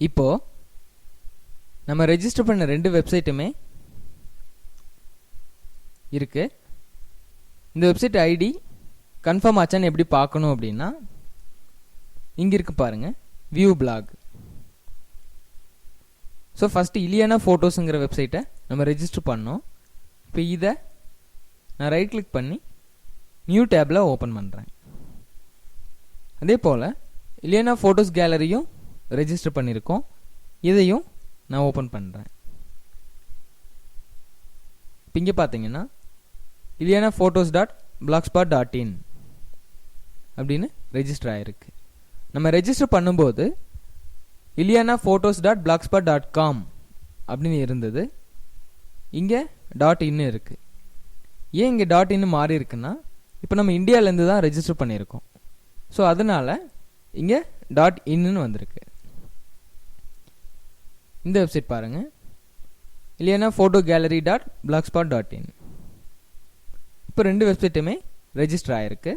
இப்போது நம்ம ரெஜிஸ்டர் பண்ண 2 வெப்சைட்டுமே இருக்குது. இந்த வெப்சைட் ஐடி கன்ஃபார்ம் ஆச்சான்னு எப்படி பார்க்கணும் அப்படின்னா, இங்கே இருக்கு பாருங்கள், view blog. So first Ileana ஃபோட்டோஸுங்கிற வெப்சைட்டை நம்ம ரெஜிஸ்டர் பண்ணோம். இப்போ இதை நான் ரைட் கிளிக் பண்ணி நியூ டேப்பில் ஓப்பன் பண்ணுறேன். அதே போல் இலியானா ஃபோட்டோஸ் கேலரியும் ரெஜிஸ்டர் பண்ணியிருக்கோம். இதையும் நான் ஓப்பன் பண்ணுறேன். இப்போ இங்கே பார்த்தீங்கன்னா இலியானா ஃபோட்டோஸ் .blogspot.in அப்படின்னு ரெஜிஸ்டர் ஆகிருக்கு. நம்ம ரெஜிஸ்டர் பண்ணும்போது இலியானா photos.blogspot.com அப்படின்னு இருந்தது. இங்கே .in இருக்குது. ஏன் இங்கே .in மாறி இருக்குன்னா, இப்போ நம்ம இந்தியாவிலேருந்து தான் ரெஜிஸ்டர் பண்ணியிருக்கோம். ஸோ அதனால் இங்கே .inன்னு வந்திருக்கு. இந்த வெப்சைட் பாருங்கள், இலியானா ஃபோட்டோ கேலரி .blogspot.in. இப்போ 2 வெப்சைட்டுமே ரெஜிஸ்டர் ஆகிருக்கு.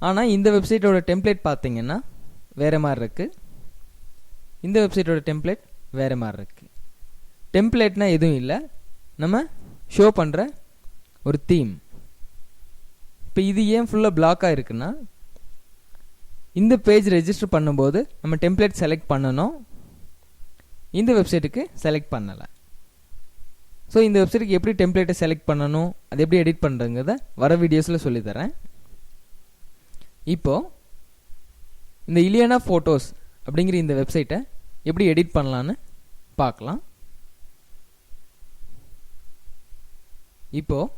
ஆனால் இந்த வெப்சைட்டோட டெம்ப்ளேட் பார்த்தீங்கன்னா வேறு மாதிரி இருக்குது. இந்த வெப்சைட்டோட டெம்ப்ளேட் வேறு மாதிரி இருக்குது. டெம்ப்ளேட்னால் எதுவும் இல்லை, நம்ம ஷோ பண்ணுற ஒரு தீம். இப்போ இது ஏன் ஃபுல்லாக பிளாக்காக இருக்குன்னா, இந்த பேஜ் ரெஜிஸ்டர் பண்ணும்போது நம்ம டெம்ப்ளேட் செலக்ட் பண்ணணும், இந்த வெப்சைட்டுக்கு செலக்ட் பண்ணலை. ஸோ இந்த வெப்சைட்டுக்கு எப்படி டெம்ப்ளேட்டை செலக்ட் பண்ணணும், அது எப்படி எடிட் பண்ணுறங்கிறத வர வீடியோஸில் சொல்லித்தரேன். இப்போது இந்த இலியானா ஃபோட்டோஸ் அப்படிங்கிற இந்த வெப்சைட்டை எப்படி எடிட் பண்ணலான்னு பார்க்கலாம். இப்போது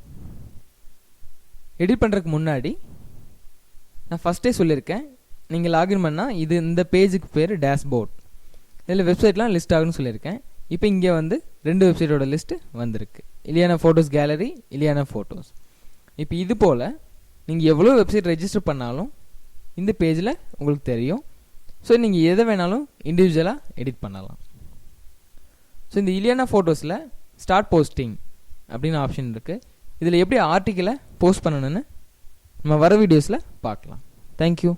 எடிட் பண்ணுறதுக்கு முன்னாடி நான் ஃபஸ்ட்டே சொல்லியிருக்கேன், நீங்கள் லாகின் பண்ணால் இது இந்த பேஜுக்கு பேர் டேஷ்போர்ட். இதில் வெப்சைட்லாம் லிஸ்ட் ஆகுன்னு சொல்லியிருக்கேன். இப்போ இங்கே வந்து 2 வெப்சைட்டோட லிஸ்ட்டு வந்திருக்கு, Ileana photos gallery, Ileana photos. இப்போ இது போல் நீங்கள் எவ்வளோ வெப்சைட் ரெஜிஸ்டர் பண்ணாலும் இந்த பேஜில் உங்களுக்கு தெரியும். ஸோ நீங்கள் எதை வேணாலும் இண்டிவிஜுவலாக எடிட் பண்ணலாம். ஸோ இந்த இலியானா ஃபோட்டோஸில் ஸ்டார்ட் போஸ்டிங் அப்படின்னு ஆப்ஷன் இருக்குது. இதில் எப்படி ஆர்டிக்கிளை போஸ்ட் பண்ணணுன்னு நம்ம வர வீடியோஸில் பார்க்கலாம். தேங்க்யூ.